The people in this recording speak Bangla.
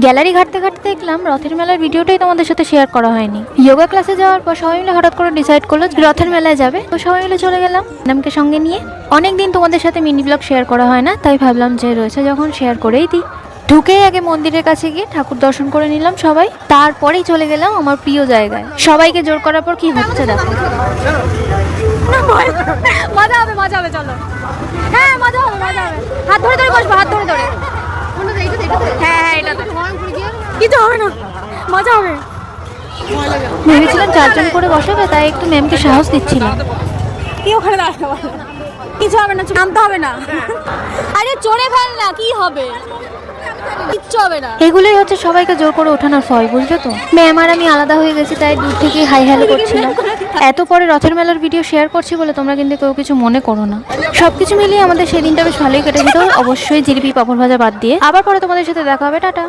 গ্যালারি ঘাটতে ঘাটতে দেখলাম রথের মেলার ভিডিওটাই তোমাদের সাথে শেয়ার করা হয়নি। যোগা ক্লাসে যাওয়ার পর সবাই মিলে হঠাৎ করে ডিসাইড করলো রথের মেলায় যাবে, তো সবাই মিলে চলে গেলাম ম্যাডামকে সঙ্গে নিয়ে। অনেকদিন তোমাদের সাথে মিনি ব্লগ শেয়ার করা হয় না, তাই ভাবলাম যে রয়েছে যখন শেয়ার করেই দিই। ঢুকেই আগে মন্দিরের কাছে গিয়ে ঠাকুর দর্শন করে নিলাম সবাই, তারপরেই চলে গেলাম আমার প্রিয় জায়গায়। সবাইকে জোর করার পর কি হচ্ছে দেখো। মজা হবে মজা হবে, চলো। হ্যাঁ মজা হবে মজা হবে, হাত ধরে ধরে বসবো, হাত ধরে ধরে। হ্যাঁ হ্যাঁ এটাতে কিছু হবে না, মজা হবে। ভেবেছিলাম 4 জন করে বসাবে, তাই একটু ম্যামকে সাহস দিচ্ছিলাম। কি ওখানে দাঁড়াবে, কিছু হবে না, নামতে হবে না। আরে চড়ে ফেল না, কি হবে, কিচ্ছু হবে না। এগুলোই হচ্ছে সবাইকে জোর করে ওঠানোর ফল, বুঝলে তো। ম্যাম আর আমি আলাদা হয়ে গেছি, তাই দূর থেকে হাই হ্যালো করছিলাম। এত পরে রথের মেলার ভিডিও শেয়ার করছি বলে তোমরা কিন্তু কেউ কিছু মনে করো না। সবকিছু মিলিয়ে আমাদের সেদিনটা বেশ ভালোই কেটেছিল, অবশ্যই জিলিপি পাঁপড় ভাজা বাদ দিয়ে। আবার পরে তোমাদের সাথে দেখা হবে, টাটা।